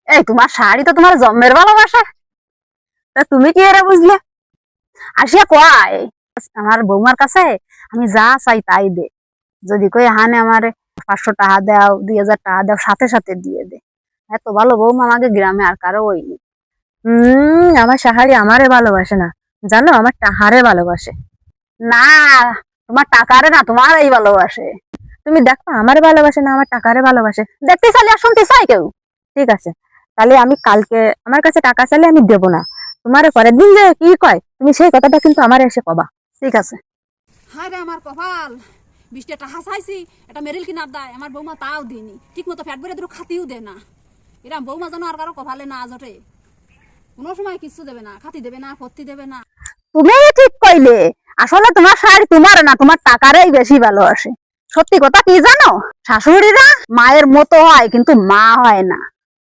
এই তোমার শাড়ি তো তোমার জন্মের ভালোবাসা, তা তুমি কি এরা বুঝলে? আসিয়া কয় আমার বৌমার কাছে আমি যা চাই তাই দে, যদি কই হানে আমার 500 টাকা দাও, 2000 টাকা দাও, সাথে সাথে দিয়ে দে। এত ভালো বৌমা আমাকে গ্রামে আর কারো হইনি। আমার শাহারি আমারে ভালোবাসে না, জানো, আমার টাহারে ভালোবাসে। না, তোমার টাকারে না, তোমার এই ভালোবাসে। তুমি দেখো, আমারে ভালোবাসে না, আমার টাকারে ভালোবাসে। দেখতে চাইলে আর শুনতে চাই কেউ? ঠিক আছে, তাহলে আমি কালকে আমার কাছে টাকা চাইলে আমি দেবো না। তোমারে পরের দিন যে কি কয় তুমি সেই কথাটা কিন্তু আমার এসে কবা। ঠিক আছে। হায় রে আমার কপাল, 20 টাকা চাইছি, এটা মেরিল কিনার দায় আমার বৌমা তাও দিনি, ঠিক মতো ফ্যাট বেড়ে দুটো খাতিও দে না। এরা বৌমা যেন আর কারো কপালে না জটে, কোনো সময় কিছু দেবে না, খাতি দেবে না, ফত্তি দেবে না। তুমি ঠিক কইলে, আসলে তোমার শাড়ি তোমার না, তোমার টাকারই বেশি ভালোবাসে। সত্যি কথা কি জানো, শাশুড়িরা মায়ের মতো হয় কিন্তু মা হয় না।